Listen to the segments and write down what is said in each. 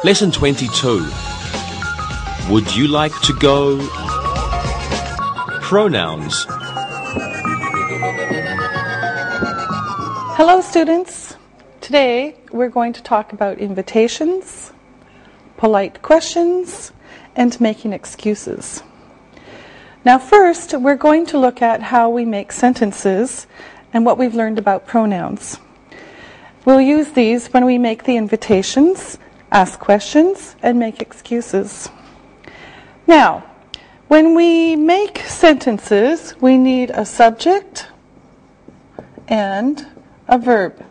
Lesson 22. Would you like to go? Pronouns. Hello students. Today we're going to talk about invitations, polite questions, and making excuses. Now first we're going to look at how we make sentences and what we've learned about pronouns. We'll use these when we make the invitations, ask questions, and make excuses. Now, when we make sentences, we need a subject and a verb.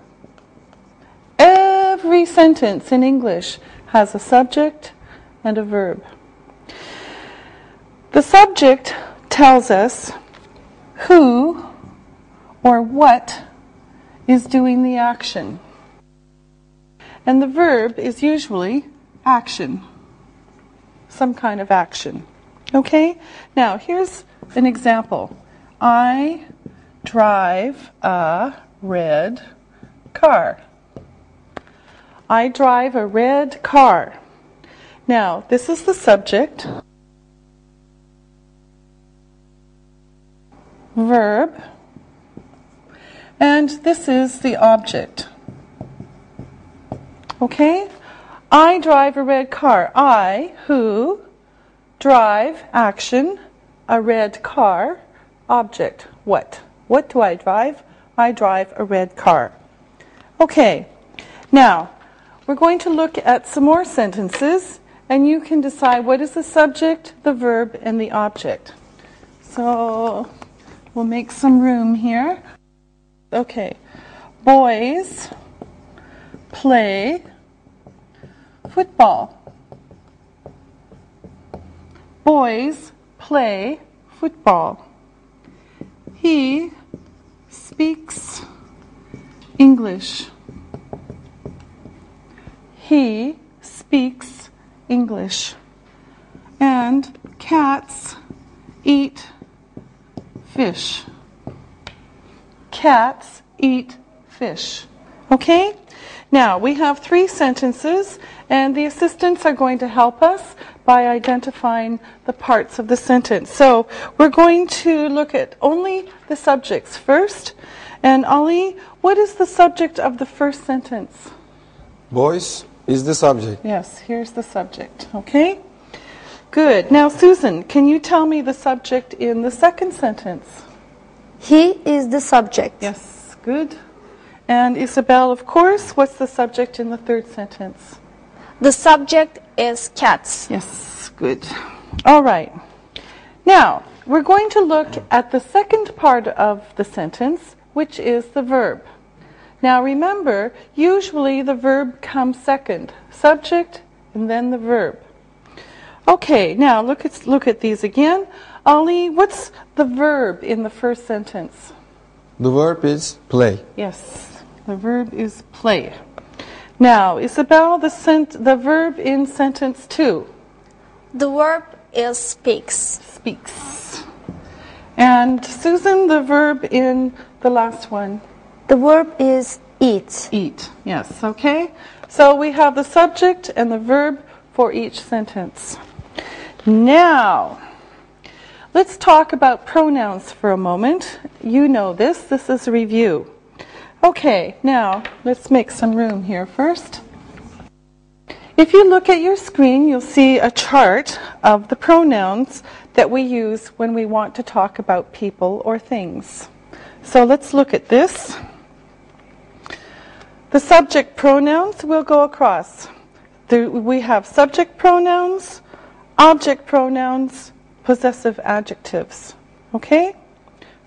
Every sentence in English has a subject and a verb. The subject tells us who or what is doing the action. And the verb is usually action, some kind of action. Okay? Now, here's an example. I drive a red car. I drive a red car. Now, this is the subject. Verb. And this is the object. Okay? I drive a red car. I, who, drive, action, a red car, object, what? What do I drive? I drive a red car. Okay, now we're going to look at some more sentences and you can decide what is the subject, the verb, and the object. So we'll make some room here. Okay, boys play football. Boys play football. He speaks English. He speaks English. And cats eat fish. Cats eat fish. Okay? Now, we have 3 sentences, and the assistants are going to help us by identifying the parts of the sentence. So, we're going to look at only the subjects first. And Ali, what is the subject of the first sentence? Boys is the subject. Yes, here's the subject. Okay? Good. Now, Susan, can you tell me the subject in the second sentence? He is the subject. Yes, good. And Isabel, of course, what's the subject in the third sentence? The subject is cats. Yes, good. All right. Now, we're going to look at the second part of the sentence, which is the verb. Now, remember, usually the verb comes second. Subject and then the verb. Okay, now look at these again. Ali, what's the verb in the first sentence? The verb is play. Yes, the verb is play. Now, Isabel, the verb in sentence 2. The verb is speaks. Speaks. And Susan, the verb in the last one. The verb is eat. Eat, yes, okay. So we have the subject and the verb for each sentence. Now, let's talk about pronouns for a moment. You know this is a review. Okay, now let's make some room here first. If you look at your screen, you'll see a chart of the pronouns that we use when we want to talk about people or things. So let's look at this. The subject pronouns will go across. We have subject pronouns, object pronouns, possessive adjectives. Okay?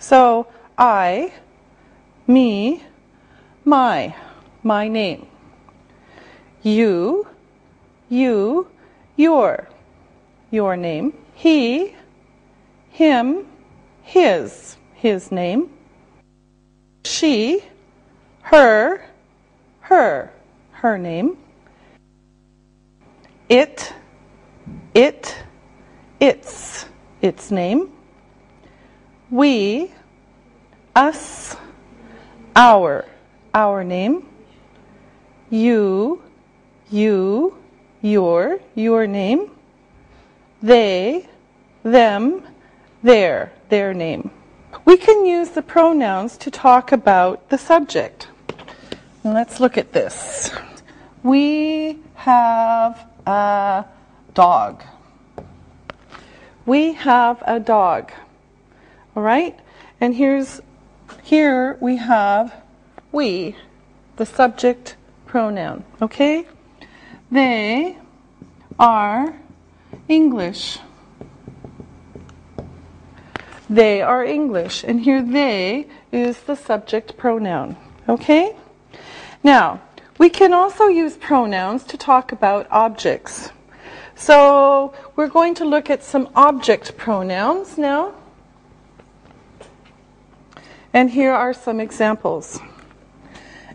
So, I, me, my name. You, your name. He, him, his name. She, her name. Its name. We, us, our name. You, your name. They, them, their name. We can use the pronouns to talk about the subject. Let's look at this. We have a dog. We have a dog. All right? And here we have we, the subject pronoun. Okay? They are English. They are English. And here they is the subject pronoun. Okay? Now, we can also use pronouns to talk about objects. So we're going to look at some object pronouns now. And here are some examples.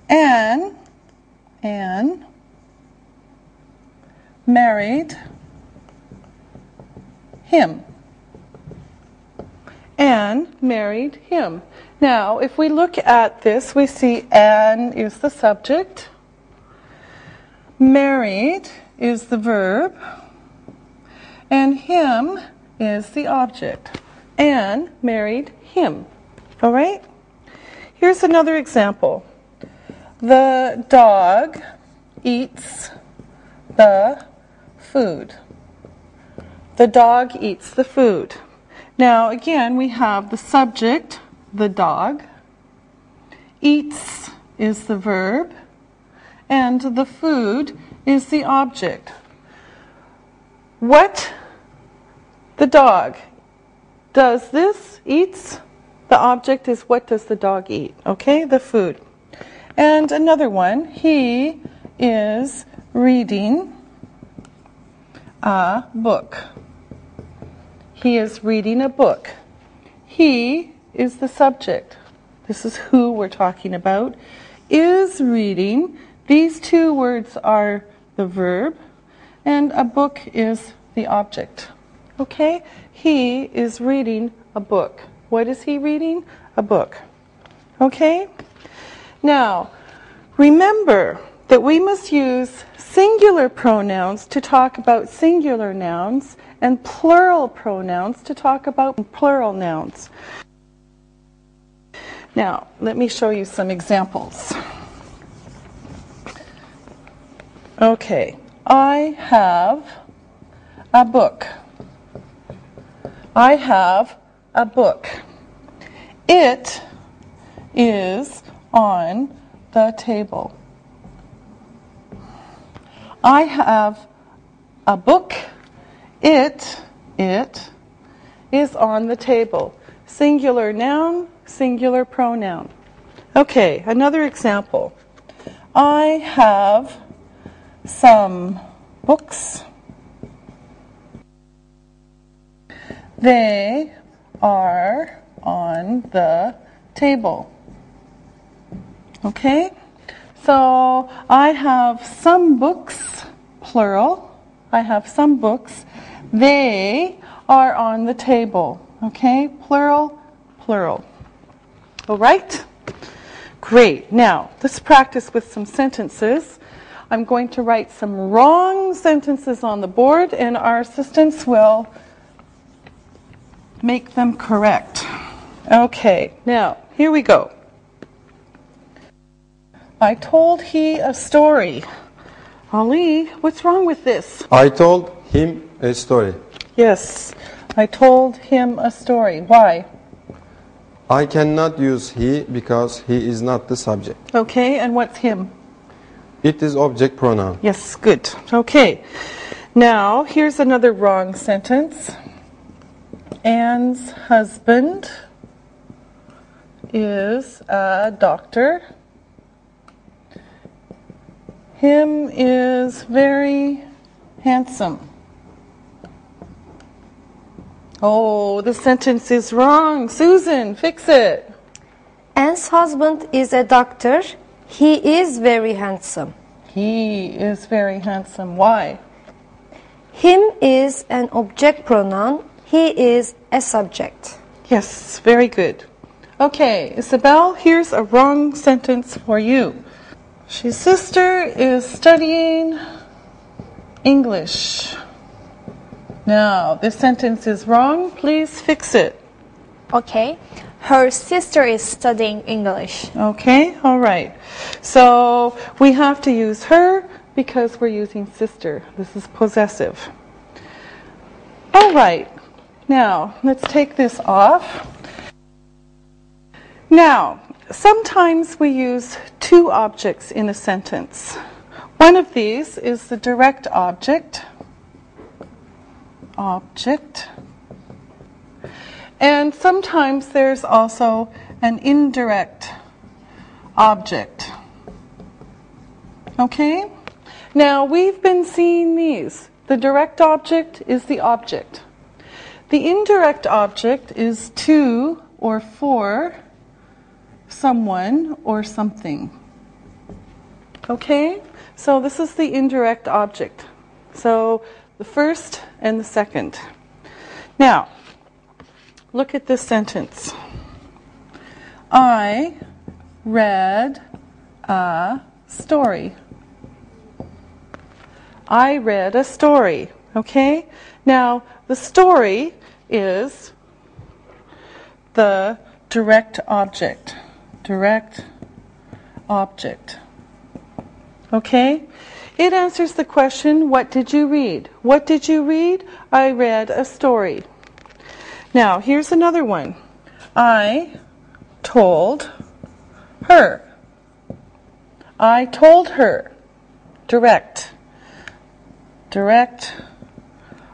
Anne married him. Anne married him. Now, if we look at this, we see Anne is the subject. Married is the verb. And him is the object. Anne married him. All right? Here's another example. The dog eats the food. The dog eats the food. Now, again, we have the subject, the dog. Eats is the verb. And the food is the object. What the dog does this, eats, the object is what does the dog eat, okay, the food. And another one, he is reading a book. He is reading a book. He is the subject. This is who we're talking about. Is reading. These two words are the verb. And a book is the object. Okay? He is reading a book. What is he reading? A book. Okay? Now, remember that we must use singular pronouns to talk about singular nouns and plural pronouns to talk about plural nouns. Now, let me show you some examples. Okay, I have a book. I have a book. It is on the table. I have a book. It is on the table. Singular noun, singular pronoun. Okay, another example. I have some books. They are on the table. Okay? So I have some books, plural. I have some books. They are on the table. Okay? Plural, plural. All right? Great. Now, let's practice with some sentences. I'm going to write some wrong sentences on the board, and our assistants will make them correct. Okay, now, here we go. I told he a story. Ali, what's wrong with this? I told him a story. Yes, I told him a story. Why? I cannot use he because he is not the subject. Okay, and what's him? It is object pronoun. Yes, good. Okay, now here's another wrong sentence. Anne's husband is a doctor. Him is very handsome. Oh, the sentence is wrong. Susan, fix it. Anne's husband is a doctor. He is very handsome. He is very handsome. Why? Him is an object pronoun. He is a subject. Yes, very good. Okay, Isabel, here's a wrong sentence for you. His sister is studying English. Now, this sentence is wrong. Please fix it. Okay. Her sister is studying English. Okay, all right. So we have to use her because we're using sister. This is possessive. All right. Now, let's take this off. Now, sometimes we use two objects in a sentence. One of these is the direct object. And sometimes there's also an indirect object. Okay? Now, we've been seeing these. The direct object is the object. The indirect object is to or for someone or something. Okay? So this is the indirect object. So the first and the second. Now, look at this sentence. I read a story. I read a story. Okay? Now, the story is the direct object. Direct object. Okay? It answers the question, what did you read? What did you read? I read a story. Now, here's another one. I told her. I told her. Direct. Direct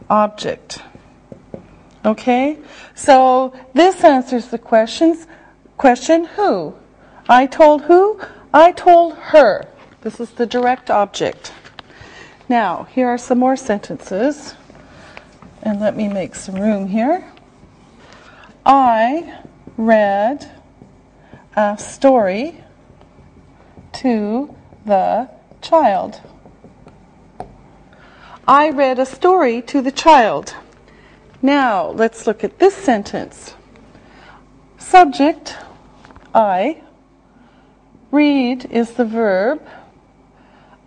object. Okay? So this answers the question who? I told who? I told her. This is the direct object. Now, here are some more sentences. And let me make some room here. I read a story to the child. I read a story to the child. Now, let's look at this sentence. Subject, I. Read is the verb.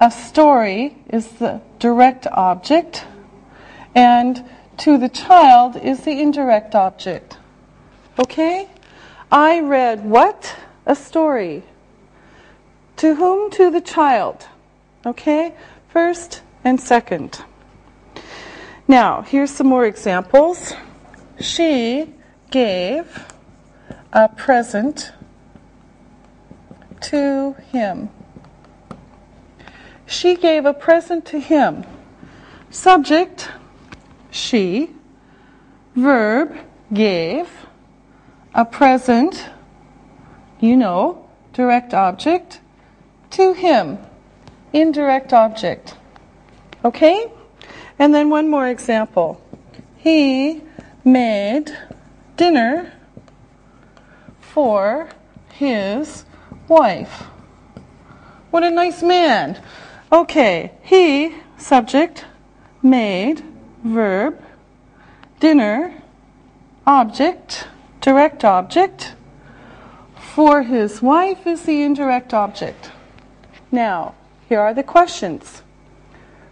A story is the direct object. And to the child is the indirect object. Okay? I read what? A story. To whom? To the child. Okay? First and second. Now, here's some more examples. She gave a present to him. She gave a present to him. Subject, she. Verb, gave. A present, you know, direct object. To him, indirect object. Okay? And then one more example. He made dinner for his wife. What a nice man. Okay, he, subject, made, verb, dinner, object, direct object. For his wife is the indirect object. Now, here are the questions.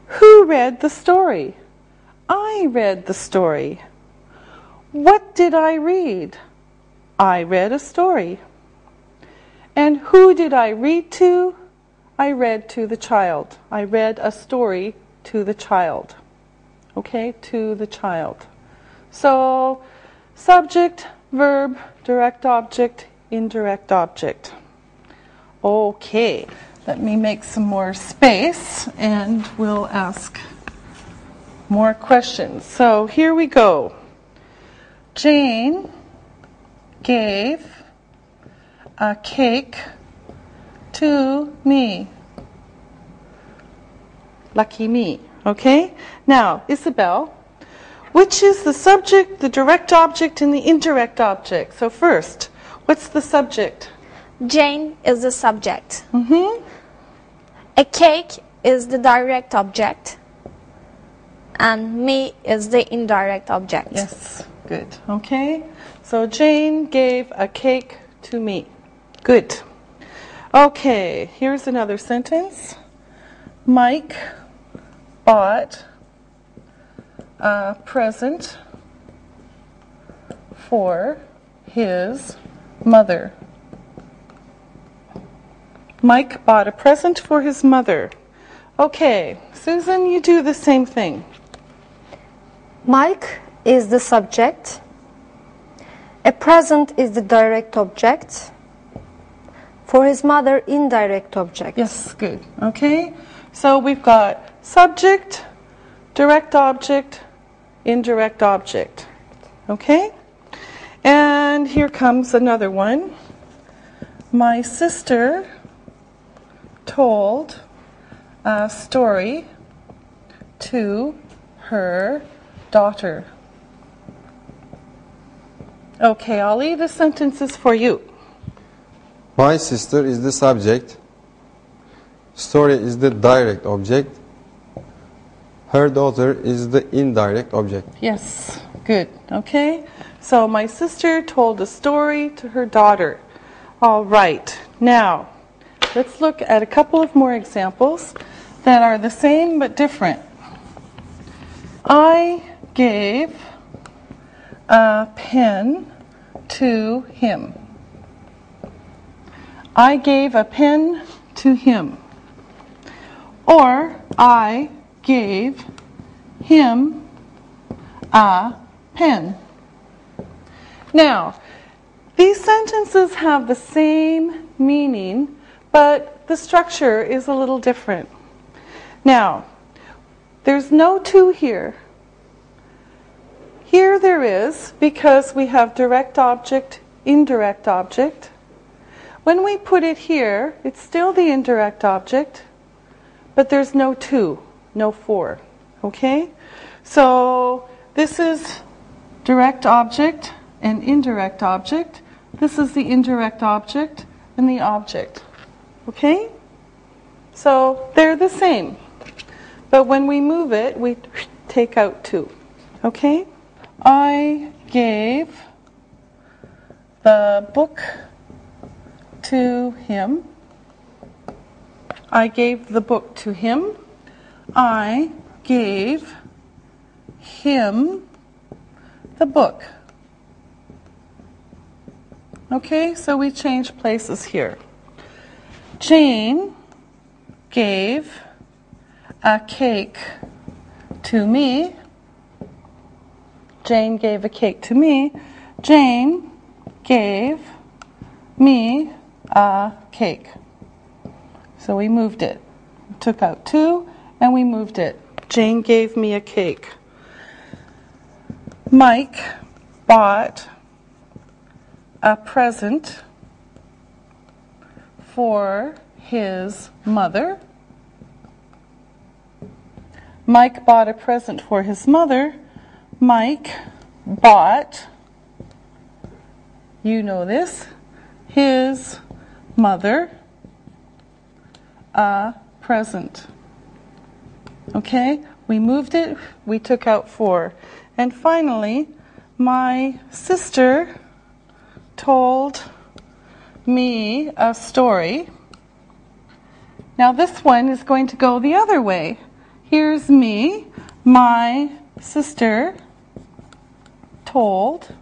Who read the story? I read the story. What did I read? I read a story. And who did I read to? I read to the child. I read a story to the child. Okay, to the child. So, subject, verb, direct object, indirect object. Okay, let me make some more space and we'll ask more questions. So here we go. Jane gave a cake to me. Lucky me. Okay? Now, Isabel, which is the subject, the direct object, and the indirect object? So first, what's the subject? Jane is the subject. Mm-hmm. A cake is the direct object. And me is the indirect object. Yes, good. Okay? So Jane gave a cake to me. Good. Okay, here's another sentence. Mike bought a present for his mother. Mike bought a present for his mother. Okay, Susan, you do the same thing. Mike is the subject. A present is the direct object. For his mother, indirect object. Yes, good. Okay, so we've got subject, direct object, indirect object. Okay, and here comes another one. My sister told a story to her daughter. Okay, Ollie, the sentence is for you. My sister is the subject. Story is the direct object. Her daughter is the indirect object. Yes, good. Okay, so my sister told a story to her daughter. All right, now let's look at a couple of more examples that are the same but different. I gave a pen to him. I gave a pen to him. Or I gave him a pen. Now, these sentences have the same meaning, but the structure is a little different. Now, there's no to here. Here there is, because we have direct object, indirect object. When we put it here, it's still the indirect object, but there's no to, no for. Okay? So this is direct object and indirect object. This is the indirect object and the object. Okay? So they're the same. But when we move it, we take out to. Okay? I gave the book to him. I gave the book to him. I gave him the book. Okay, so we change places here. Jane gave a cake to me. Jane gave a cake to me. Jane gave me a cake. So we moved it. We took out to and we moved it. Jane gave me a cake. Mike bought a present for his mother. Mike bought a present for his mother. Mike bought, you know this, his mother a present. Okay, we moved it, we took out for. And finally, my sister told me a story. Now this one is going to go the other way. Here's me. My sister told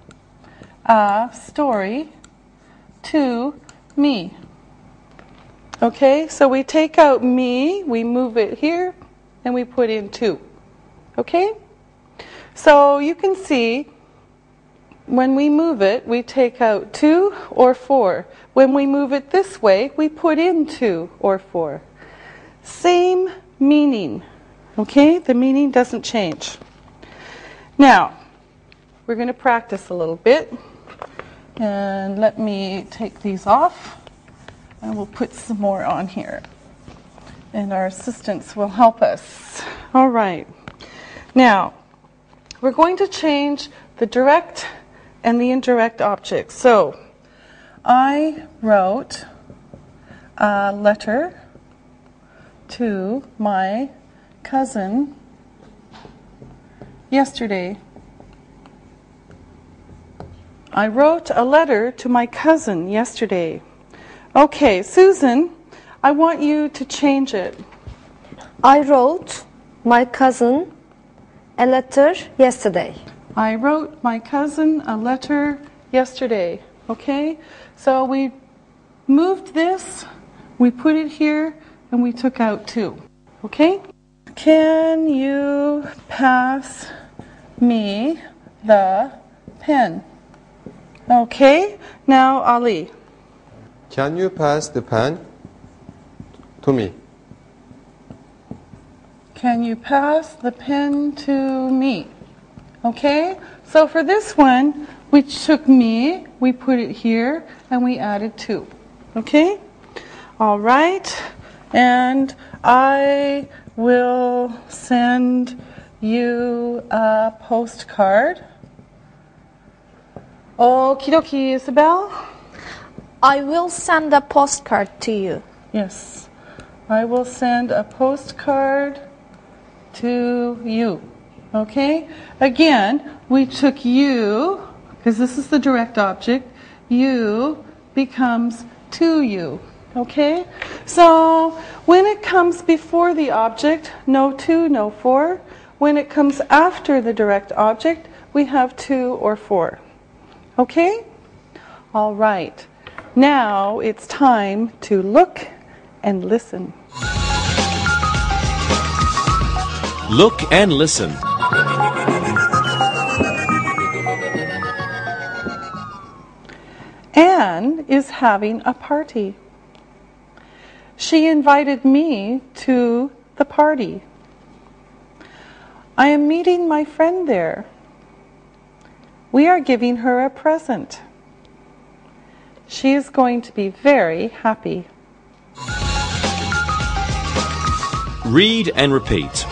a story to me. Okay, so we take out me, we move it here, and we put in to. Okay? So you can see when we move it, we take out to or for. When we move it this way, we put in to or for. Same meaning. Okay? The meaning doesn't change. Now, we're going to practice a little bit. And let me take these off. And we'll put some more on here. And our assistants will help us. All right. Now, we're going to change the direct and the indirect objects. So, I wrote a letter to my cousin yesterday. I wrote a letter to my cousin yesterday. Okay, Susan, I want you to change it. I wrote my cousin a letter yesterday. I wrote my cousin a letter yesterday. Okay? So we moved this, we put it here, and we took out 2. Okay? Can you pass me the pen? Okay? Now, Ali. Can you pass the pen to me? Can you pass the pen to me? Okay? So for this one, we took me, we put it here, and we added 2. Okay? All right. And I will send you a postcard. Okie dokie, Isabel. I will send a postcard to you. Yes. I will send a postcard to you. Okay? Again, we took you, because this is the direct object. You becomes to you. Okay? So, when it comes before the object, no to, no for. When it comes after the direct object, we have to or for. Okay? All right. Now it's time to look and listen. Look and listen. Anne is having a party. She invited me to the party. I am meeting my friend there. We are giving her a present. She is going to be very happy. Read and repeat.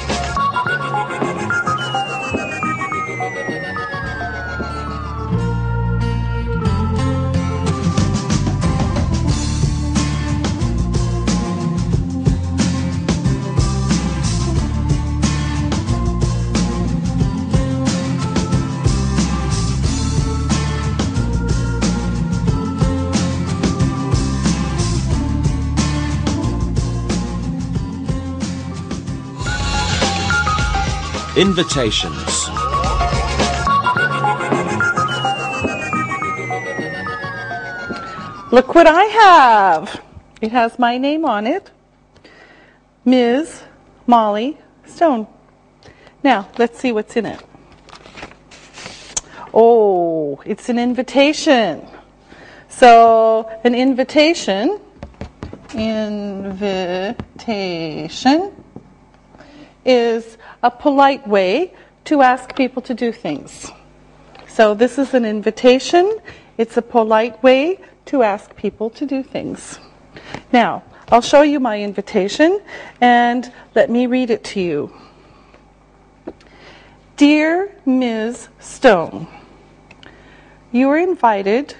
Invitations. Look what I have. It has my name on it. Ms. Molly Stone. Now, let's see what's in it. Oh, it's an invitation. So, an invitation is a polite way to ask people to do things. So this is an invitation. It's a polite way to ask people to do things. Now, I'll show you my invitation and let me read it to you. Dear Ms. Stone, you are invited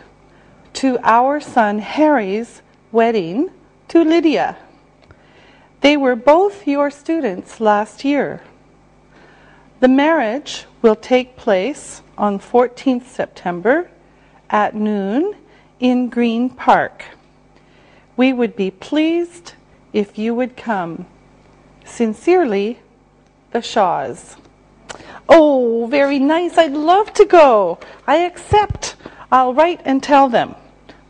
to our son Harry's wedding to Lydia. They were both your students last year. The marriage will take place on 14th September at noon in Green Park. We would be pleased if you would come. Sincerely, the Shaws. Oh, very nice. I'd love to go. I accept. I'll write and tell them.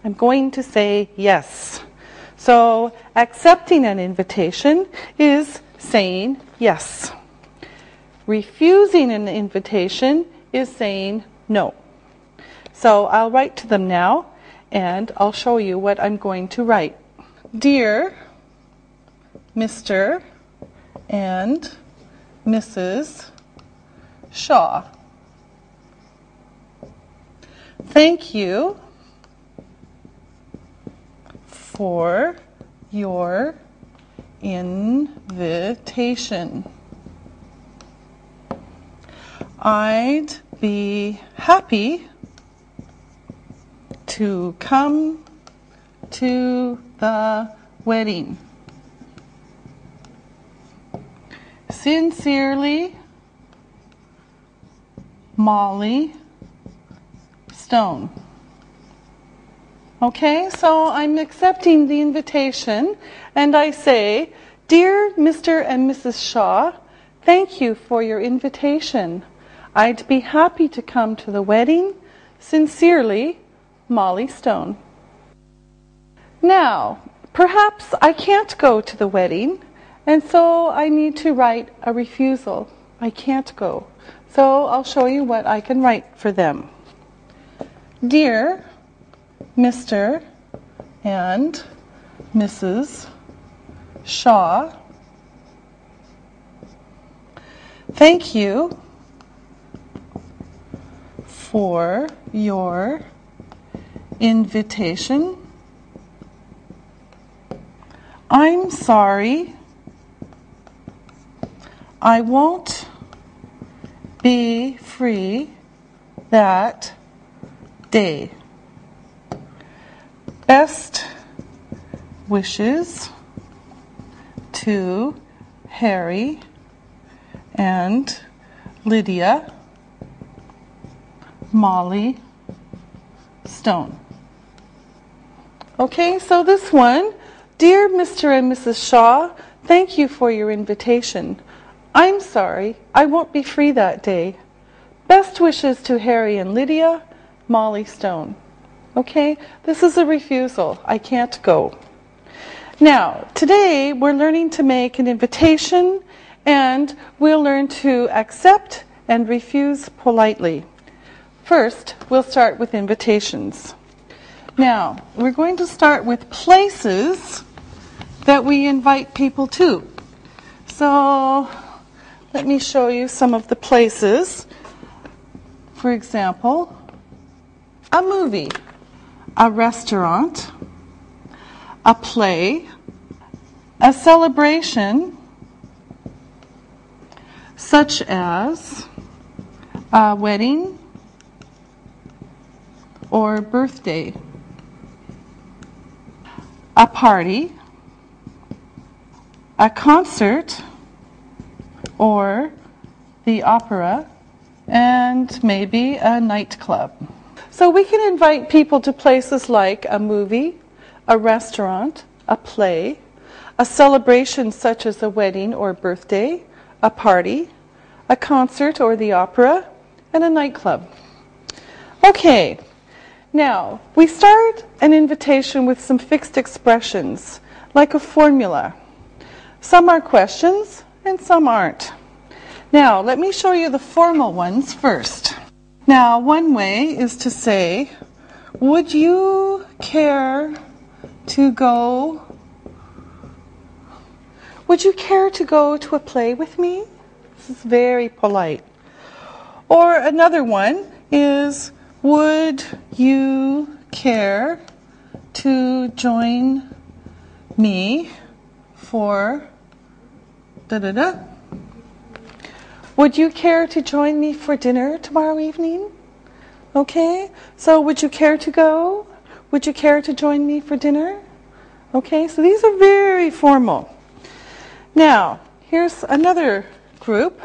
I'm going to say yes. So, accepting an invitation is saying yes. Refusing an invitation is saying no. So, I'll write to them now, and I'll show you what I'm going to write. Dear Mr. and Mrs. Shaw, thank you for your invitation. I'd be happy to come to the wedding. Sincerely, Molly Stone. Okay, so I'm accepting the invitation and I say, Dear Mr. and Mrs. Shaw, Thank you for your invitation. I'd be happy to come to the wedding. Sincerely, Molly Stone. Now, perhaps I can't go to the wedding, and so I need to write a refusal. I can't go. So I'll show you what I can write for them. Dear Mr. and Mrs. Shaw, thank you for your invitation. I'm sorry I won't be free that day. Best wishes to Harry and Lydia, Molly Stone. Okay, so this one, dear Mr. and Mrs. Shaw, thank you for your invitation. I'm sorry, I won't be free that day. Best wishes to Harry and Lydia, Molly Stone. Okay, this is a refusal. I can't go. Now, today we're learning to make an invitation, and we'll learn to accept and refuse politely. First, we'll start with invitations. Now, we're going to start with places that we invite people to. So, let me show you some of the places. For example, a movie, a restaurant, a play, a celebration, such as a wedding or birthday, a party, a concert, or the opera, and maybe a nightclub. So we can invite people to places like a movie, a restaurant, a play, a celebration such as a wedding or birthday, a party, a concert or the opera, and a nightclub. Okay, now we start an invitation with some fixed expressions, like a formula. Some are questions and some aren't. Now, let me show you the formal ones first. Now, one way is to say, would you care to go to a play with me? This is very polite. Or another one is, would you care to join me for da-da-da? Would you care to join me for dinner tomorrow evening? Okay, so would you care to go? Would you care to join me for dinner? Okay, so these are very formal. Now, here's another group.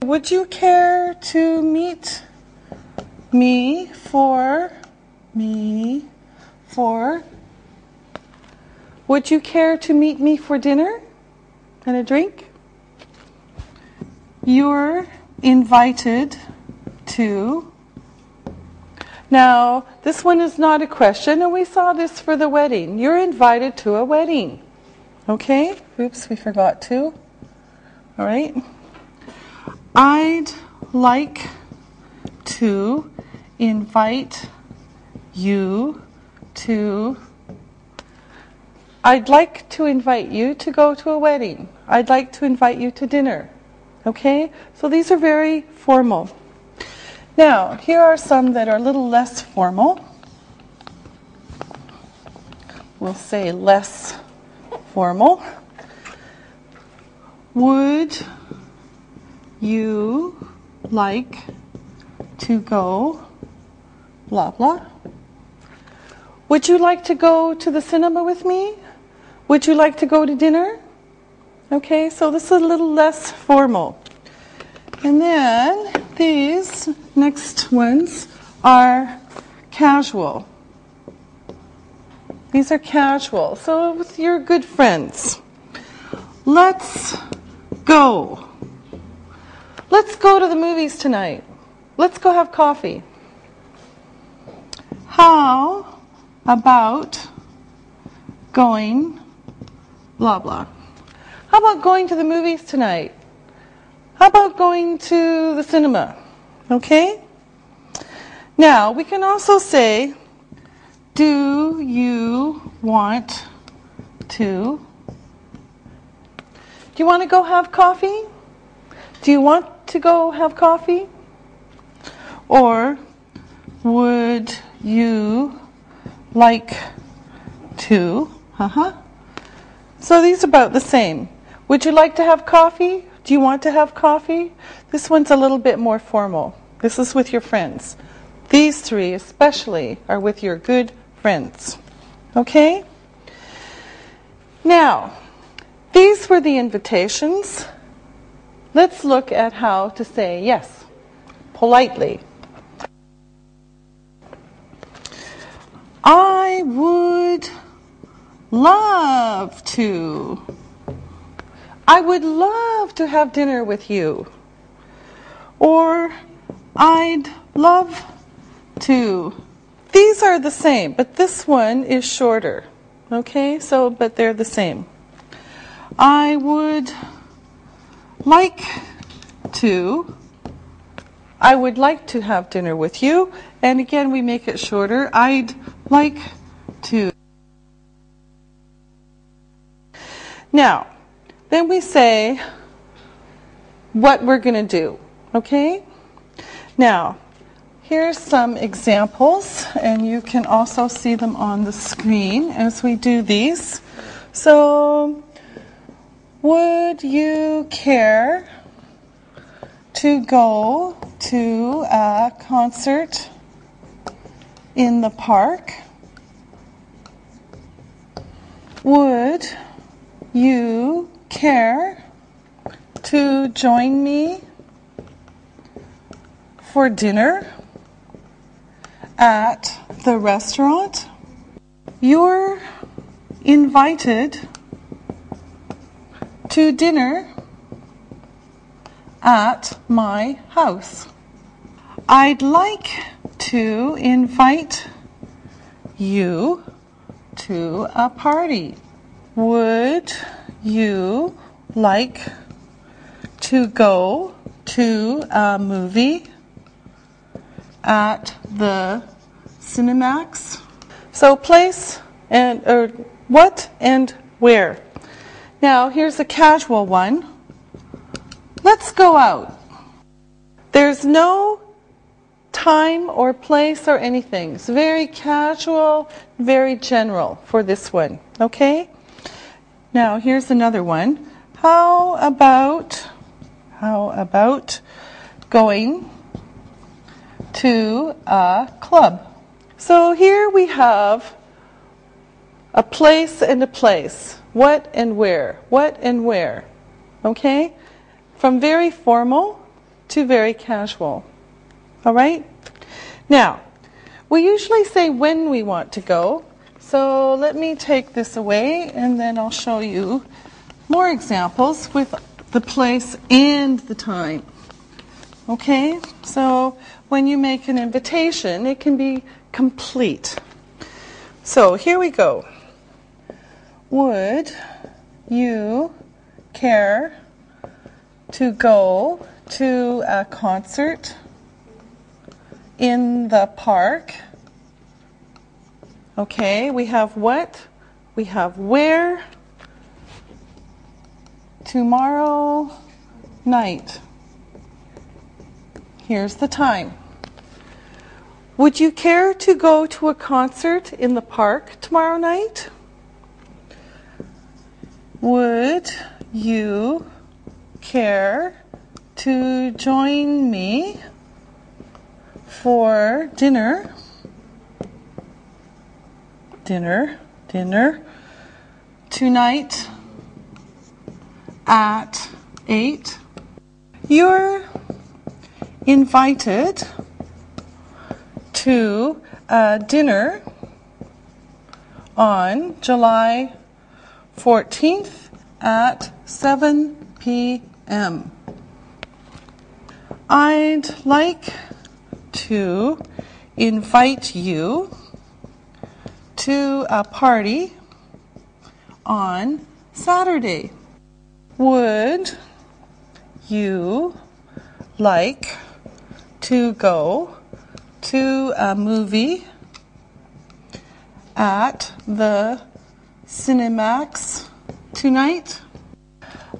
Would you care to meet me for? Would you care to meet me for dinner and a drink? You're invited to. Now, this one is not a question, and we saw this for the wedding. You're invited to a wedding. Okay? Oops, we forgot to. All right. I'd like to invite you to. I'd like to invite you to go to a wedding. I'd like to invite you to dinner. Okay? So these are very formal. Now, here are some that are a little less formal. We'll say less formal. Would you like to go blah blah? Would you like to go to the cinema with me? Would you like to go to dinner? Okay, so this is a little less formal. And then these next ones are casual. These are casual. So with your good friends. Let's go. let's go to the movies tonight. Let's go have coffee. How about going, blah, blah. How about going to the movies tonight? How about going to the cinema? Okay? Now, we can also say, do you want to? Do you want to go have coffee? Do you want to go have coffee? Or would you like to? So these are about the same. Would you like to have coffee? Do you want to have coffee? This one's a little bit more formal. This is with your friends. These three especially are with your good friends. Okay? Now, these were the invitations. Let's look at how to say yes, politely. I would love to. I would love to have dinner with you. Or I'd love to. These are the same, but this one is shorter. Okay, but they're the same. I would like to. I would like to have dinner with you. And again, we make it shorter. I'd like to. Now, then we say what we're going to do. Okay? Now, here's some examples, and you can also see them on the screen as we do these. So, would you care to go to a concert in the park? Would you care to join me for dinner at the restaurant? You're invited to dinner at my house. I'd like to invite you to a party. Would you like to go to a movie at the Cinemax? So place and or what and where. Now here's a casual one. Let's go out. There's no time or place or anything. It's very casual, very general for this one. Okay? Now here's another one. How about going to a club? So here we have a place and a place. What and where? What and where? Okay? From very formal to very casual. All right? Now, we usually say when we want to go. So let me take this away and then I'll show you more examples with the place and the time. Okay? So when you make an invitation, it can be complete. So here we go. Would you care to go to a concert in the park? Okay, we have what? We have where? Tomorrow night. Here's the time. Would you care to go to a concert in the park tomorrow night? Would you care to join me for dinner? Dinner tonight at 8. You're invited to dinner on July 14th at 7 p.m. I'd like to invite you to a party on Saturday. Would you like to go to a movie at the Cinemax tonight?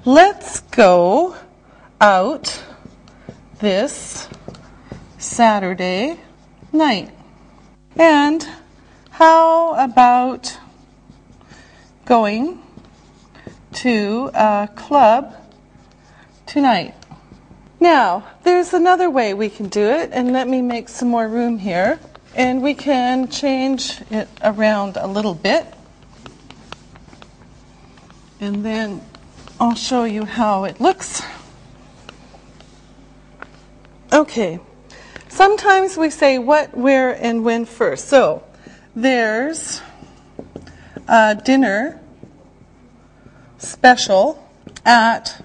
Let's go out this Saturday night. And how about going to a club tonight? Now, there's another way we can do it, and let me make some more room here. And we can change it around a little bit. And then I'll show you how it looks. Okay. Sometimes we say what, where, and when first. So, there's a dinner special at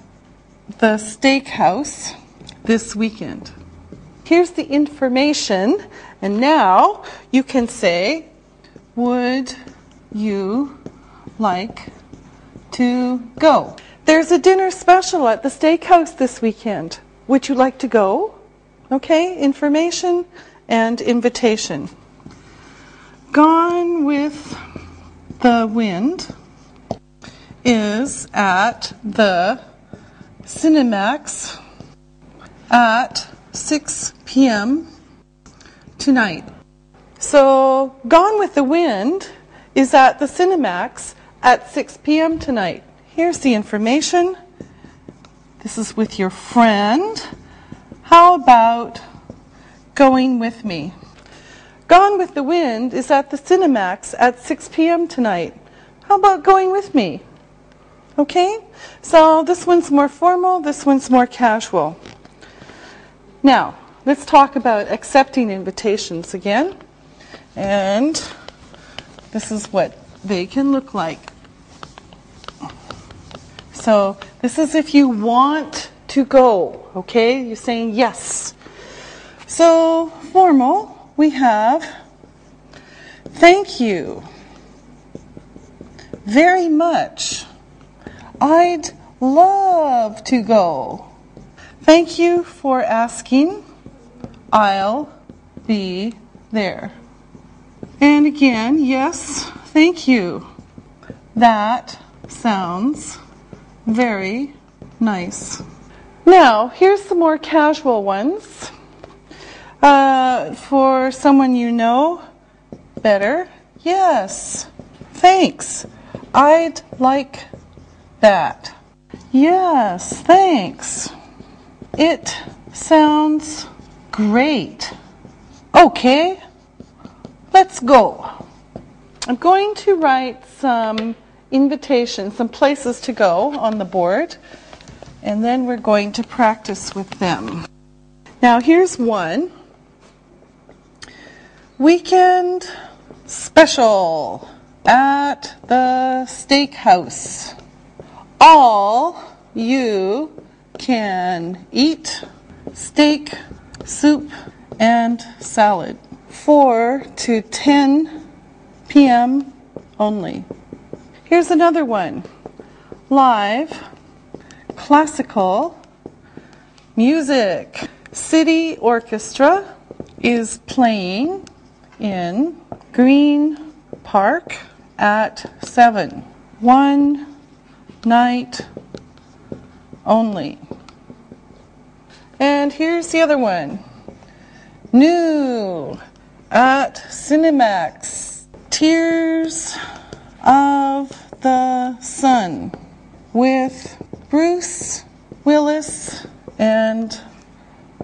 the steakhouse this weekend. Here's the information, and now you can say, would you like to go? There's a dinner special at the steakhouse this weekend. Would you like to go? Okay, information and invitation. Gone with the Wind is at the Cinemax at 6 p.m. tonight. So, Gone with the Wind is at the Cinemax at 6 p.m. tonight. Here's the information. This is with your friend. How about going with me? Gone with the Wind is at the Cinemax at 6 p.m. tonight. How about going with me? Okay? So this one's more formal, this one's more casual. Now, let's talk about accepting invitations again. And this is what they can look like. So this is if you want to go, okay? You're saying yes. So formal, we have thank you very much. I'd love to go. Thank you for asking. I'll be there. And again, yes, thank you. That sounds very nice. Now, here's some more casual ones. For someone you know better, yes, thanks. I'd like that. Yes, thanks. It sounds great. Okay, let's go. I'm going to write some invitations, some places to go on the board, and then we're going to practice with them. Now, here's one. Weekend special at the steakhouse. All you can eat steak, soup, and salad. 4 to 10 p.m. only. Here's another one. Live classical music. City Orchestra is playing in Green Park at 7. One night only. And here's the other one. New at Cinemax. Tears of the Sun with Bruce Willis and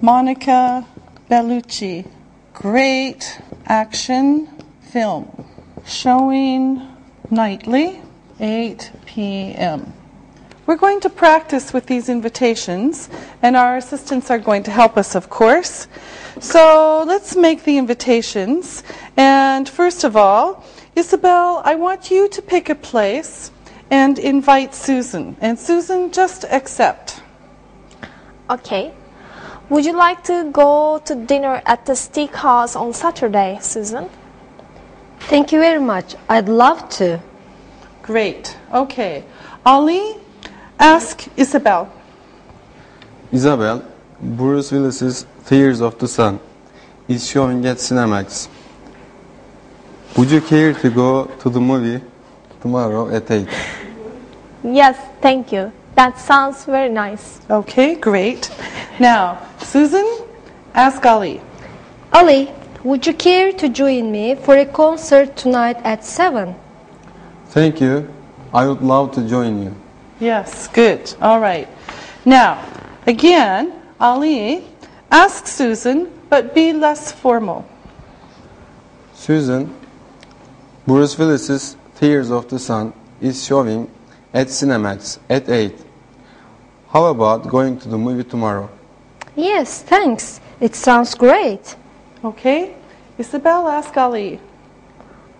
Monica Bellucci. Great action film. Showing nightly, 8 p.m. We're going to practice with these invitations, and our assistants are going to help us, of course. So let's make the invitations. And first of all, Isabel, I want you to pick a place and invite Susan. And Susan, just accept. Okay. Would you like to go to dinner at the steakhouse on Saturday, Susan? Thank you very much. I'd love to. Great. Okay. Ali, ask Isabel. Isabel, Bruce Willis's Tears of the Sun is showing at Cinemax. Would you care to go to the movie tomorrow at 8? Yes, thank you. That sounds very nice. Okay, great. Now, Susan, ask Ali. Ali, would you care to join me for a concert tonight at 7? Thank you. I would love to join you. Yes, good. All right. Now, again, Ali, ask Susan, but be less formal. Susan, Bruce Willis's Tears of the Sun is showing at Cinemax at 8. How about going to the movie tomorrow? Yes, thanks. It sounds great. Okay. Isabel, ask Ali.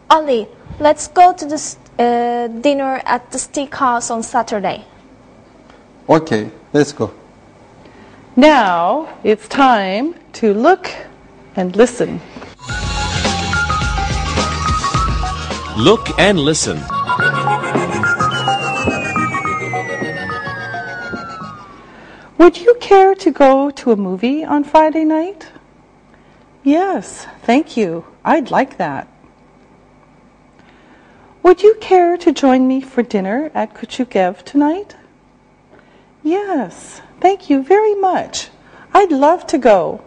Ali, let's go to the dinner at the steakhouse on Saturday. Okay, let's go. Now, it's time to look and listen. Look and listen. Would you care to go to a movie on Friday night? Yes, thank you. I'd like that. Would you care to join me for dinner at Kuchukev tonight? Yes, thank you very much. I'd love to go.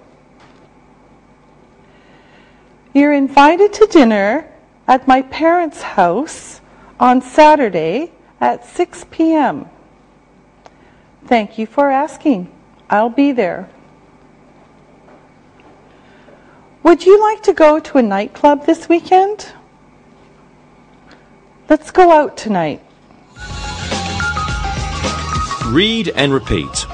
You're invited to dinner at my parents' house on Saturday at 6 p.m. Thank you for asking. I'll be there. Would you like to go to a nightclub this weekend? Let's go out tonight. Read and repeat.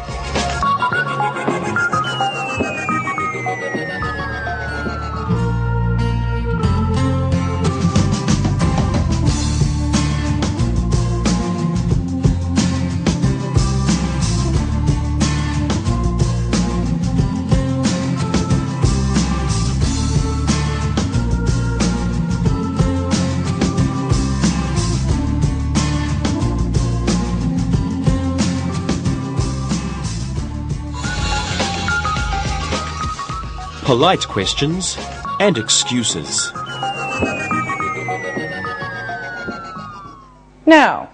Polite questions and excuses. Now,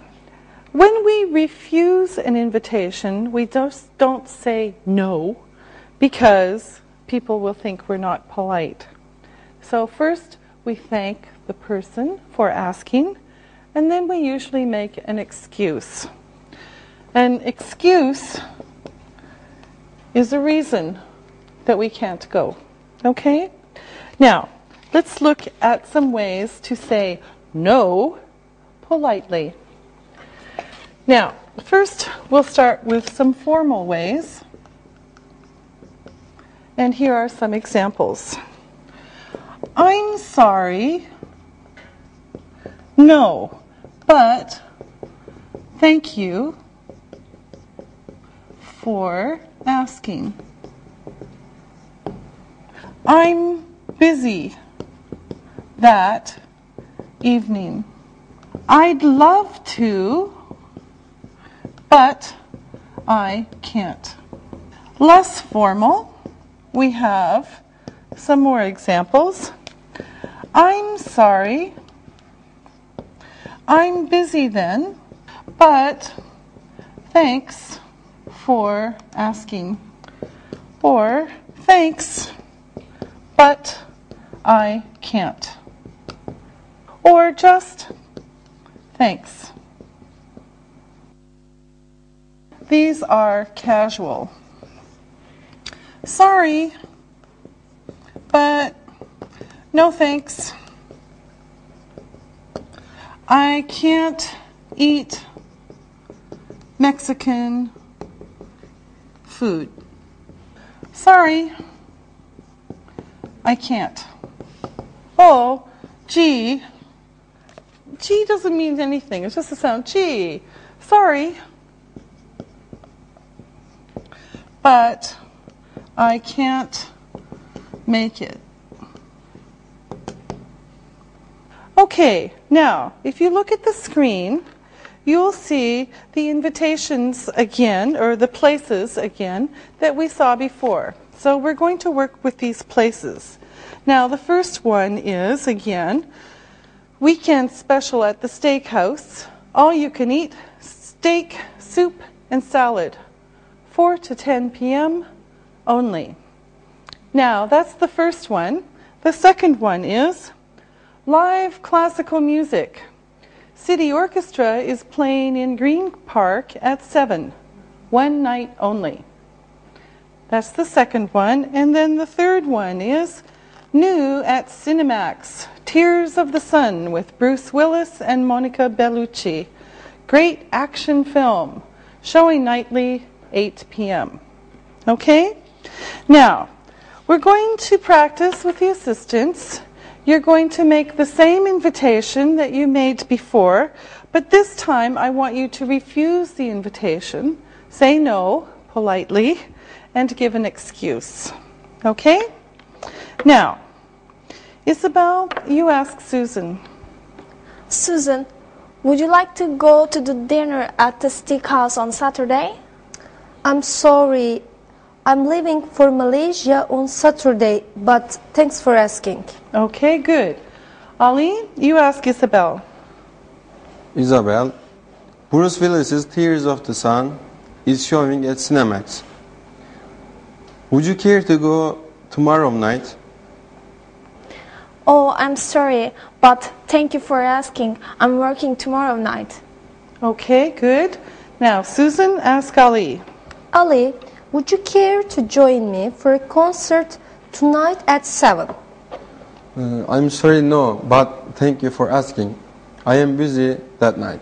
when we refuse an invitation, we just don't say no because people will think we're not polite. So first, we thank the person for asking, and then we usually make an excuse. An excuse is a reason that we can't go. Okay? Now, let's look at some ways to say no politely. Now, first we'll start with some formal ways. And here are some examples. I'm sorry. No, but thank you for asking. I'm busy that evening. I'd love to, but I can't. Less formal, we have some more examples. I'm sorry. I'm busy then, but thanks for asking. Or thanks, but I can't. Or just thanks. These are casual. Sorry, but no thanks. I can't eat Mexican food. Sorry, I can't. Oh, gee. Gee doesn't mean anything. It's just a sound. Gee. Sorry. But I can't make it. Okay, now, if you look at the screen, you'll see the invitations again, or the places again, that we saw before. So we're going to work with these places. Now, the first one is, again, weekend special at the steakhouse. All you can eat, steak, soup, and salad. 4 to 10 p.m. only. Now, that's the first one. The second one is live classical music. City Orchestra is playing in Green Park at 7. One night only. That's the second one. And then the third one is new at Cinemax. Tears of the Sun with Bruce Willis and Monica Bellucci. Great action film. Showing nightly, 8 p.m. Okay? Now, we're going to practice with the assistants. You're going to make the same invitation that you made before, but this time I want you to refuse the invitation, say no politely, and give an excuse. Okay? Now, Isabel, you ask Susan. Susan, would you like to go to the dinner at the steakhouse on Saturday? I'm sorry. I'm leaving for Malaysia on Saturday, but thanks for asking. Okay, good. Ali, you ask Isabel. Isabel, Bruce Willis's Tears of the Sun is showing at Cinemax. Would you care to go tomorrow night? Oh, I'm sorry, but thank you for asking. I'm working tomorrow night. Okay, good. Now, Susan, ask Ali. Ali, would you care to join me for a concert tonight at 7? I'm sorry, no, but thank you for asking. I am busy that night.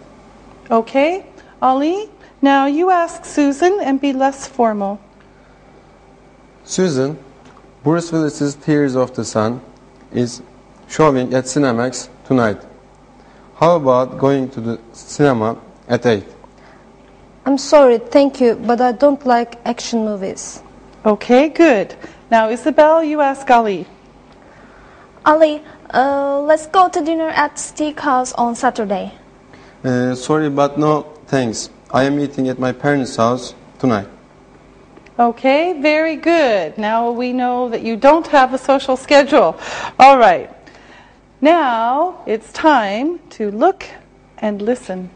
Okay, Ali, now you ask Susan and be less formal. Susan, Bruce Willis's Tears of the Sun is showing at Cinemax tonight. How about going to the cinema at 8? I'm sorry, thank you, but I don't like action movies. Okay, good. Now, Isabel, you ask Ali. Ali, let's go to dinner at steakhouse on Saturday. Sorry, but no, thanks. I am eating at my parents' house tonight. Okay, very good. Now we know that you don't have a social schedule. All right. Now it's time to look and listen.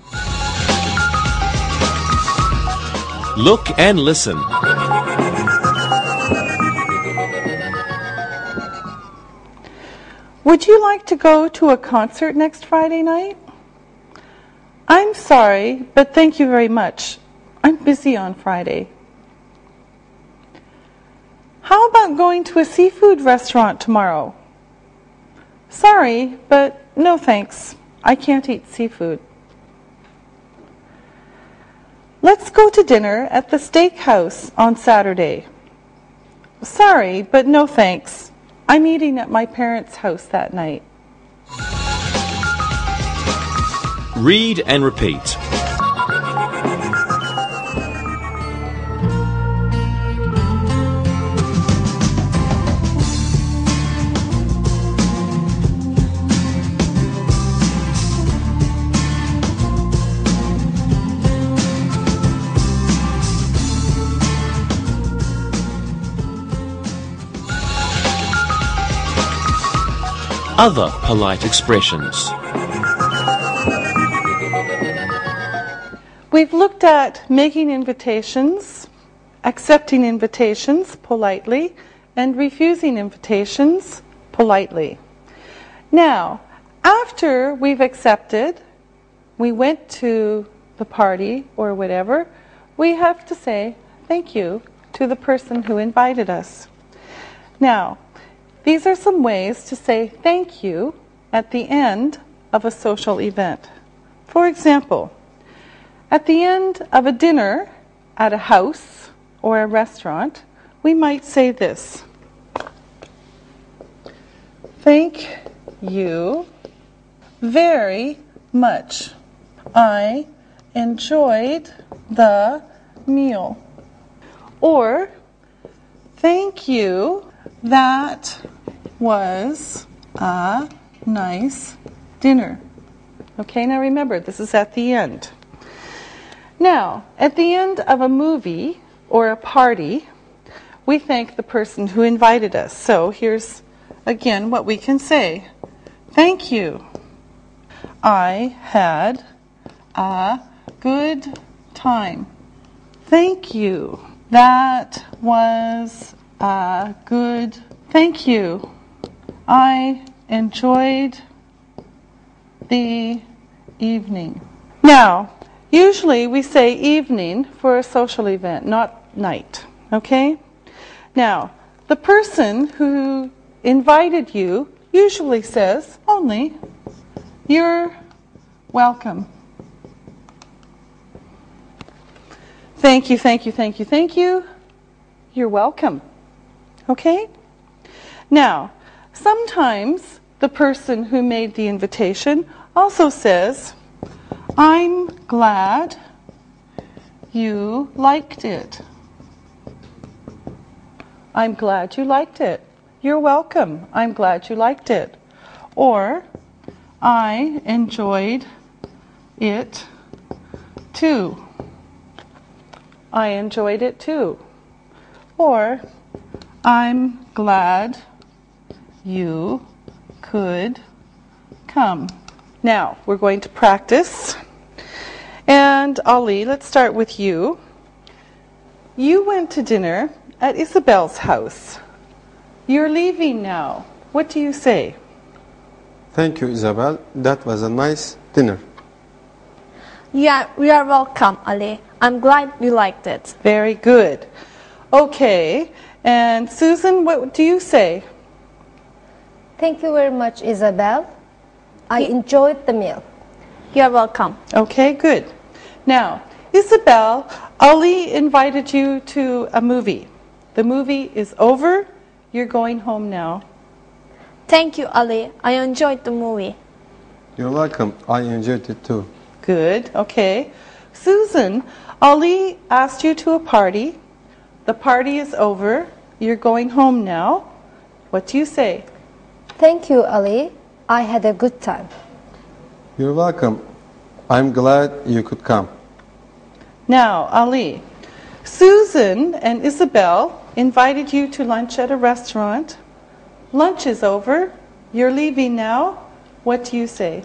Look and listen. Would you like to go to a concert next Friday night? I'm sorry, but thank you very much. I'm busy on Friday. How about going to a seafood restaurant tomorrow? Sorry, but no thanks. I can't eat seafood. Let's go to dinner at the steakhouse on Saturday. Sorry, but no thanks. I'm eating at my parents' house that night. Read and repeat. Other polite expressions. We've looked at making invitations, accepting invitations politely, and refusing invitations politely. Now, after we've accepted, we went to the party or whatever, we have to say thank you to the person who invited us. Now, these are some ways to say thank you at the end of a social event. For example, at the end of a dinner at a house or a restaurant, we might say this. Thank you very much. I enjoyed the meal. Or, Thank you. That was a nice dinner. Okay, now remember, this is at the end. Now, at the end of a movie or a party, we thank the person who invited us. So here's again what we can say. Thank you. I had a good time. Thank you. That was a good. Thank you. I enjoyed the evening. Now, usually we say evening for a social event, not night. Okay? Now, the person who invited you usually says only, "You're welcome." Thank you, thank you, thank you, thank you. You're welcome. Okay? Now, sometimes the person who made the invitation also says, "I'm glad you liked it." I'm glad you liked it. You're welcome. I'm glad you liked it. Or, I enjoyed it too. I enjoyed it too. Or, I'm glad you could come. Now, we're going to practice. And Ali, let's start with you. You went to dinner at Isabel's house. You're leaving now. What do you say? Thank you, Isabel. That was a nice dinner. Yeah, you are welcome, Ali. I'm glad you liked it. Very good. Okay. And Susan, what do you say? Thank you very much, Isabel. I enjoyed the meal. You are welcome. Okay, good. Now, Isabel, Ali invited you to a movie. The movie is over. You're going home now. Thank you, Ali. I enjoyed the movie. You're welcome. I enjoyed it too. Good. Okay. Susan, Ali asked you to a party. The party is over. You're going home now. What do you say? Thank you, Ali. I had a good time. You're welcome. I'm glad you could come. Now, Ali, Susan and Isabel invited you to lunch at a restaurant. Lunch is over. You're leaving now. What do you say?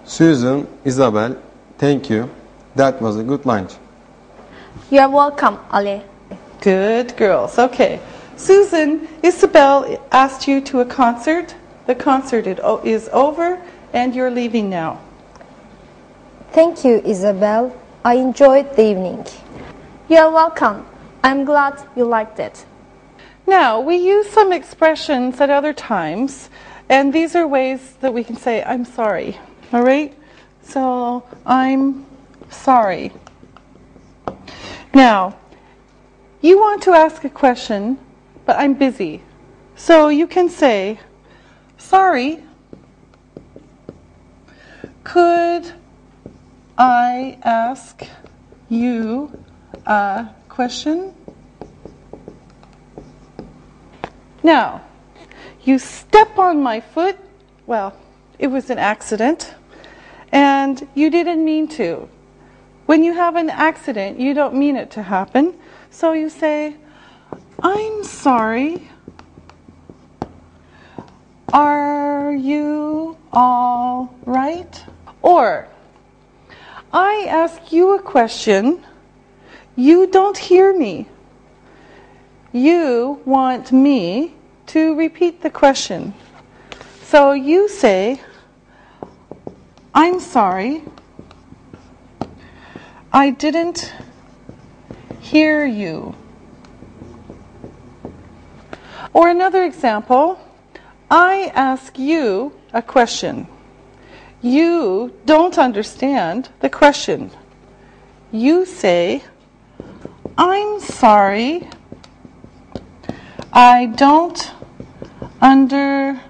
Susan, Isabel, thank you. That was a good lunch. You are welcome, Ali. Good girls. Okay. Susan, Isabel asked you to a concert. The concert is over and you're leaving now. Thank you, Isabel. I enjoyed the evening. You are welcome. I'm glad you liked it. Now, we use some expressions at other times, and these are ways that we can say, I'm sorry. All right? So, I'm sorry. Now, you want to ask a question, but I'm busy. So you can say, sorry, could I ask you a question? Now, you step on my foot. Well, it was an accident, and you didn't mean to. When you have an accident, you don't mean it to happen. So you say, I'm sorry. Are you all right? Or, I ask you a question. You don't hear me. You want me to repeat the question. So you say, I'm sorry. I didn't hear you. Or another example, I ask you a question. You don't understand the question. You say, I'm sorry. I don't understand.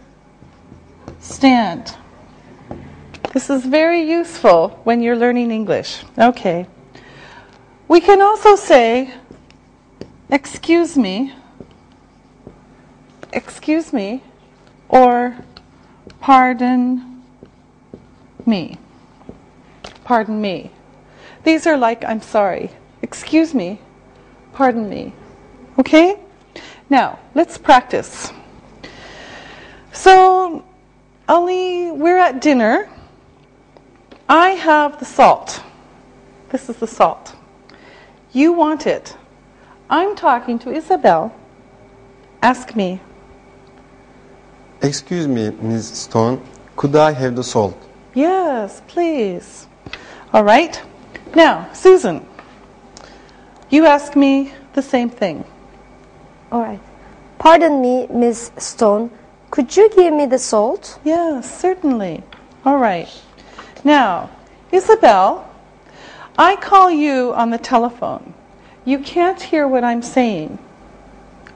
This is very useful when you're learning English. Okay. We can also say, excuse me, excuse me or pardon me. Pardon me. These are like I'm sorry. Excuse me. Pardon me. Okay? Now, let's practice. So, Ali, we're at dinner. I have the salt. This is the salt. You want it. I'm talking to Isabel. Ask me. Excuse me, Ms. Stone, could I have the salt? Yes, please. All right. Now, Susan, you ask me the same thing. All right. Pardon me, Miss Stone. Could you give me the salt? Yes, certainly. All right. Now, Isabel, I call you on the telephone. You can't hear what I'm saying.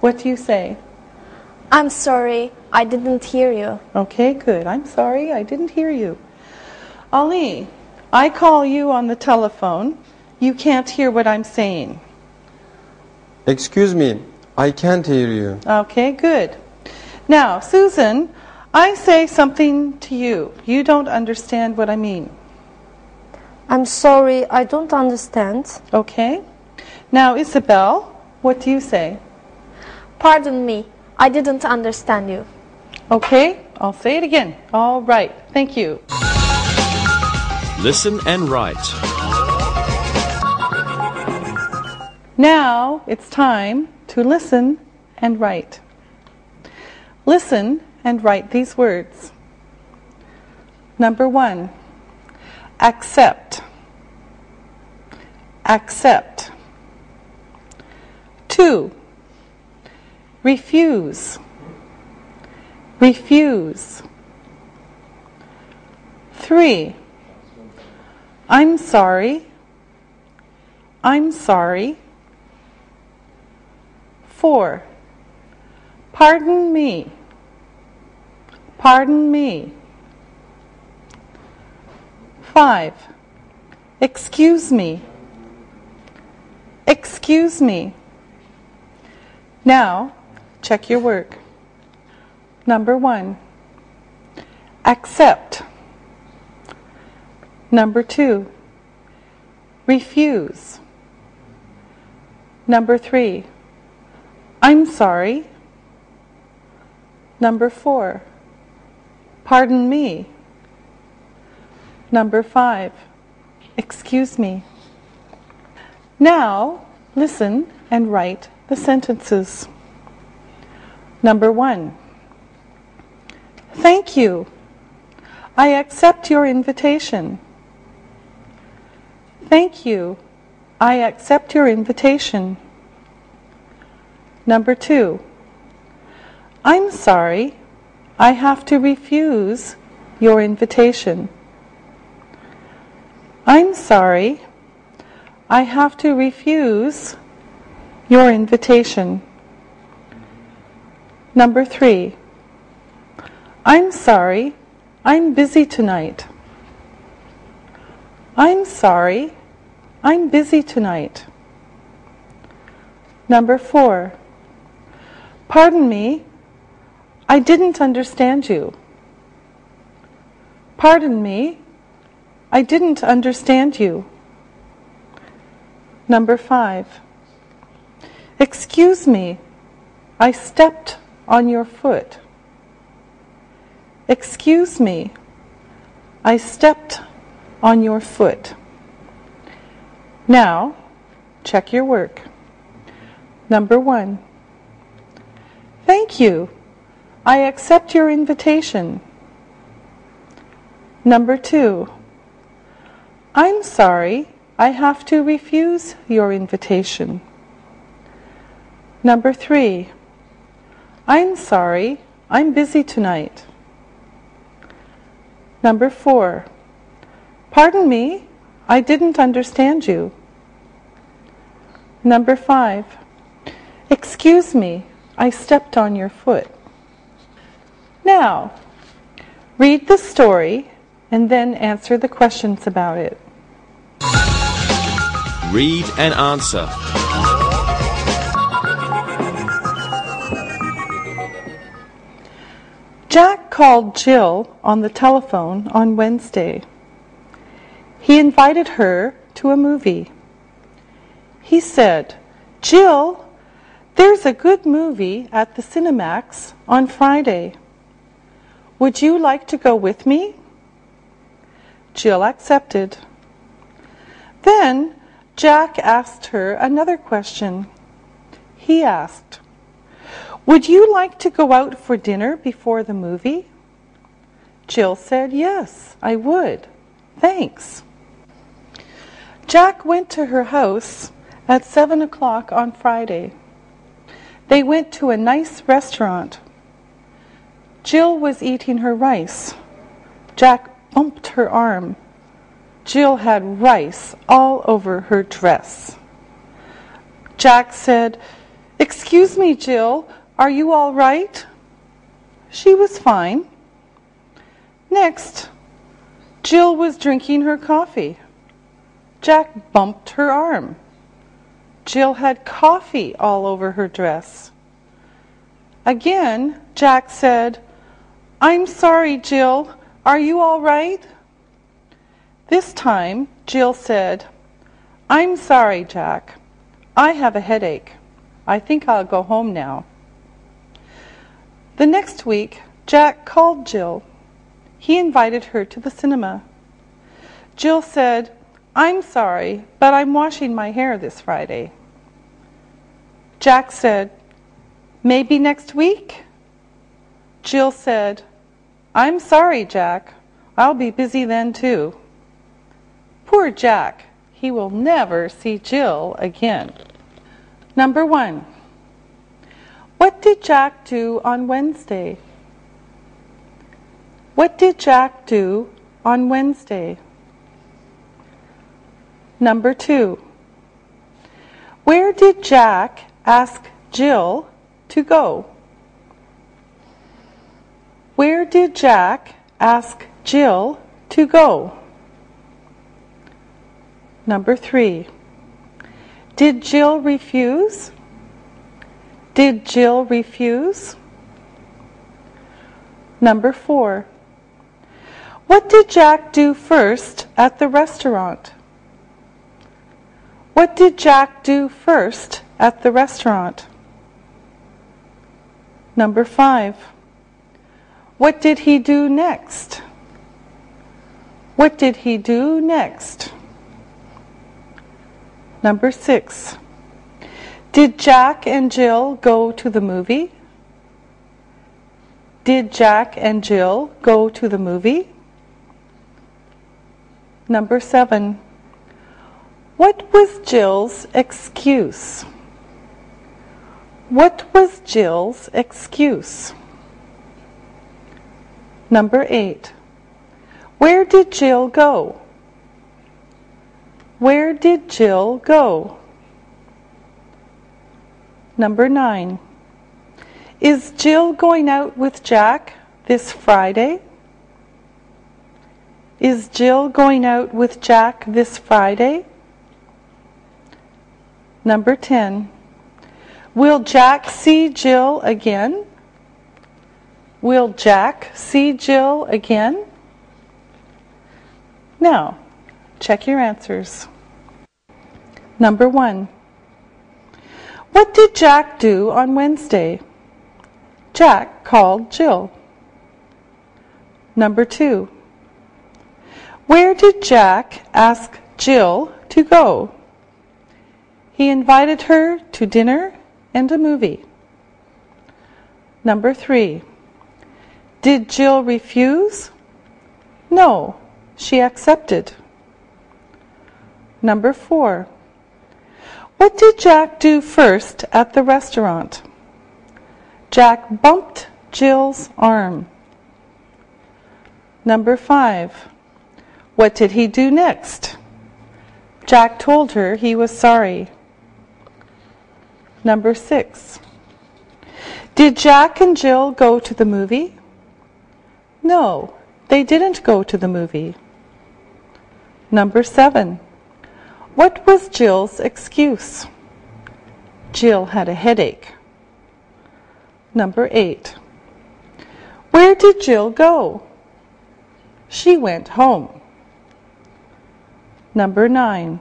What do you say? I'm sorry, I didn't hear you. Okay, good. I'm sorry, I didn't hear you. Ali, I call you on the telephone. You can't hear what I'm saying. Excuse me, I can't hear you. Okay, good. Now, Susan, I say something to you. You don't understand what I mean. I'm sorry, I don't understand. Okay. Now, Isabel, what do you say? Pardon me, I didn't understand you. Okay, I'll say it again. All right, thank you. Listen and write. Now it's time to listen and write. Listen and write these words. Number 1, accept. Accept. 2, refuse. Refuse. 3, I'm sorry. I'm sorry. 4, pardon me. Pardon me. 5, excuse me. Excuse me. Now, check your work. Number 1, accept. Number 2, refuse. Number 3, I'm sorry. Number 4, pardon me. Number 5, excuse me. Now, listen and write the sentences. Number 1, thank you. I accept your invitation. Thank you. I accept your invitation. Number 2, I'm sorry. I have to refuse your invitation. I'm sorry. I have to refuse your invitation. Number 3, I'm sorry. I'm busy tonight. I'm sorry. I'm busy tonight. Number 4, pardon me. I didn't understand you. Pardon me. I didn't understand you. Number 5, excuse me. I stepped on your foot. Excuse me. I stepped on your foot. Now, check your work. Number 1, thank you. I accept your invitation. Number 2, I'm sorry. I have to refuse your invitation. Number 3, I'm sorry. I'm busy tonight. Number 4, pardon me. I didn't understand you. Number 5, excuse me. I stepped on your foot. Now, read the story and then answer the questions about it. Read and answer. Jack called Jill on the telephone on Wednesday. He invited her to a movie. He said, "Jill, there's a good movie at the Cinemax on Friday. Would you like to go with me?" Jill accepted. Then Jack asked her another question. He asked, "Would you like to go out for dinner before the movie?" Jill said, "Yes, I would. Thanks." Jack went to her house at 7 o'clock on Friday. They went to a nice restaurant. Jill was eating her rice. Jack bumped her arm. Jill had rice all over her dress. Jack said, "Excuse me, Jill, are you all right?" She was fine. Next, Jill was drinking her coffee. Jack bumped her arm. Jill had coffee all over her dress. Again, Jack said, "I'm sorry, Jill. Are you all right?" This time, Jill said, "I'm sorry, Jack. I have a headache. I think I'll go home now." The next week, Jack called Jill. He invited her to the cinema. Jill said, "I'm sorry, but I'm washing my hair this Friday." Jack said, "Maybe next week?" Jill said, "I'm sorry, Jack. I'll be busy then too." Poor Jack. He will never see Jill again. Number 1. What did Jack do on Wednesday? What did Jack do on Wednesday? Number 2. Where did Jack ask Jill to go? Where did Jack ask Jill to go? Number 3. Did Jill refuse? Did Jill refuse? Number 4. What did Jack do first at the restaurant? What did Jack do first at the restaurant? Number 5. What did he do next? What did he do next? Number 6. Did Jack and Jill go to the movie? Did Jack and Jill go to the movie? Number 7. What was Jill's excuse? What was Jill's excuse? Number 8. Where did Jill go? Where did Jill go? Number 9. Is Jill going out with Jack this Friday? Is Jill going out with Jack this Friday? Number 10. Will Jack see Jill again? Will Jack see Jill again? Now, check your answers. Number 1. What did Jack do on Wednesday? Jack called Jill. Number 2. Where did Jack ask Jill to go? He invited her to dinner and a movie. Number 3. Did Jill refuse? No, she accepted. Number 4. What did Jack do first at the restaurant? Jack bumped Jill's arm. Number 5. What did he do next? Jack told her he was sorry. Number 6. Did Jack and Jill go to the movie? No, they didn't go to the movie. Number 7. What was Jill's excuse? Jill had a headache. Number 8. Where did Jill go? She went home. Number 9.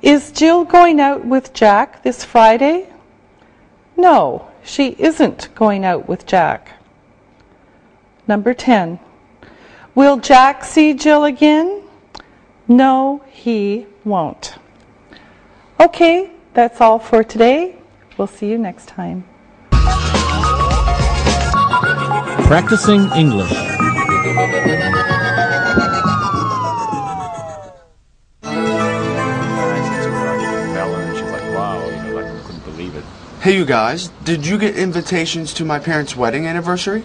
Is Jill going out with Jack this Friday? No, she isn't going out with Jack. Number 10. Will Jack see Jill again? No, he won't. Okay, that's all for today. We'll see you next time. Practicing English. Hey you guys, did you get invitations to my parents' wedding anniversary?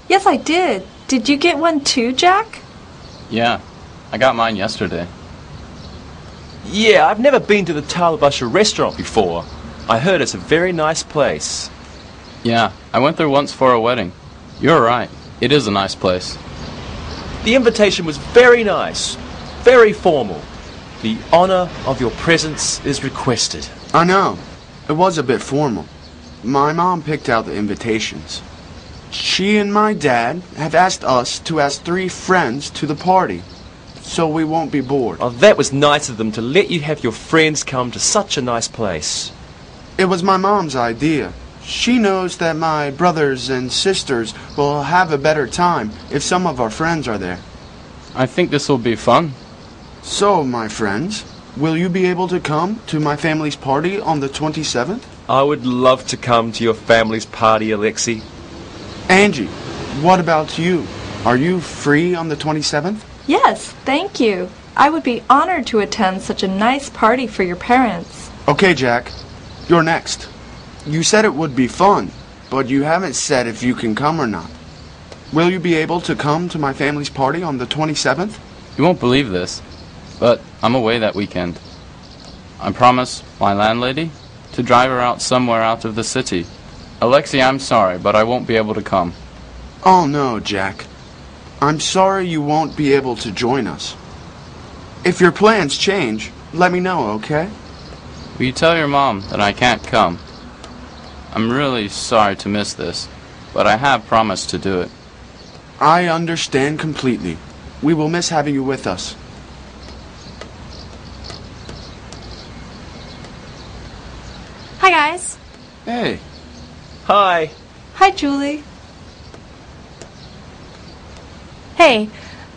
Yes, I did. Did you get one too, Jack? Yeah, I got mine yesterday. Yeah, I've never been to the Talabasha restaurant before. I heard it's a very nice place. Yeah, I went there once for a wedding. You're right, it is a nice place. The invitation was very nice, very formal. The honor of your presence is requested. I know. It was a bit formal. My mom picked out the invitations. She and my dad have asked us to ask 3 friends to the party, so we won't be bored. Oh, that was nice of them to let you have your friends come to such a nice place. It was my mom's idea. She knows that my brothers and sisters will have a better time if some of our friends are there. I think this will be fun. So, my friends, will you be able to come to my family's party on the 27th? I would love to come to your family's party, Alexi. Angie, what about you? Are you free on the 27th? Yes, thank you. I would be honored to attend such a nice party for your parents. Okay, Jack, you're next. You said it would be fun, but you haven't said if you can come or not. Will you be able to come to my family's party on the 27th? You won't believe this, but I'm away that weekend. I promised my landlady to drive her out somewhere out of the city. Alexi, I'm sorry, but I won't be able to come. Oh no, Jack. I'm sorry you won't be able to join us. If your plans change, let me know, okay? Will you tell your mom that I can't come? I'm really sorry to miss this, but I have promised to do it. I understand completely. We will miss having you with us. Hi, guys. Hey. Hi. Hi, Julie. Hey,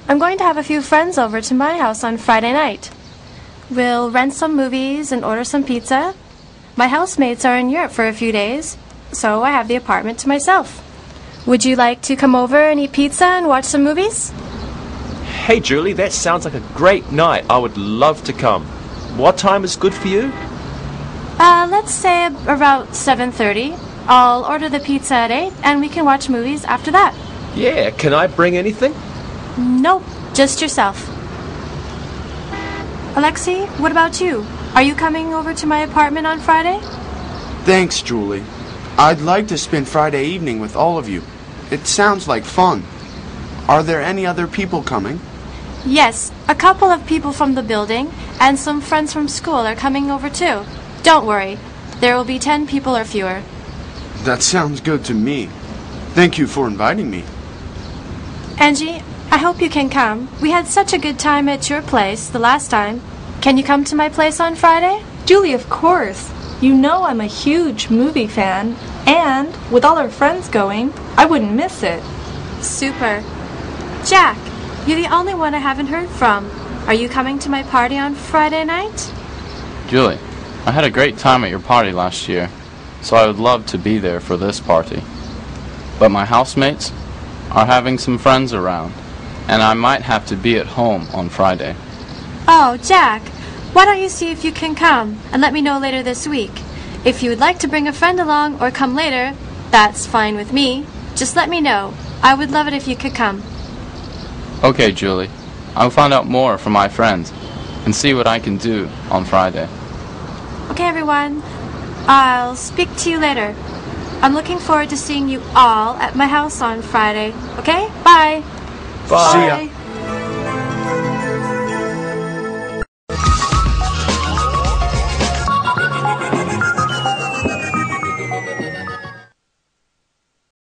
I'm going to have a few friends over to my house on Friday night. We'll rent some movies and order some pizza. My housemates are in Europe for a few days, so I have the apartment to myself. Would you like to come over and eat pizza and watch some movies? Hey, Julie, that sounds like a great night. I would love to come. What time is good for you? Let's say about 7:30. I'll order the pizza at 8, and we can watch movies after that. Yeah, can I bring anything? Nope, just yourself. Alexi, what about you? Are you coming over to my apartment on Friday? Thanks, Julie. I'd like to spend Friday evening with all of you. It sounds like fun. Are there any other people coming? Yes, a couple of people from the building and some friends from school are coming over too. Don't worry, there will be 10 people or fewer. That sounds good to me. Thank you for inviting me. Angie, I hope you can come. We had such a good time at your place the last time. Can you come to my place on Friday? Julie, of course. You know I'm a huge movie fan, and with all our friends going, I wouldn't miss it. Super. Jack, you're the only one I haven't heard from. Are you coming to my party on Friday night? Julie, I had a great time at your party last year, so I would love to be there for this party. But my housemates are having some friends around, and I might have to be at home on Friday. Oh, Jack, why don't you see if you can come and let me know later this week. If you would like to bring a friend along or come later, that's fine with me. Just let me know. I would love it if you could come. Okay, Julie. I'll find out more from my friends and see what I can do on Friday. Okay, everyone. I'll speak to you later. I'm looking forward to seeing you all at my house on Friday. Okay? Bye. Bye. See ya. Bye.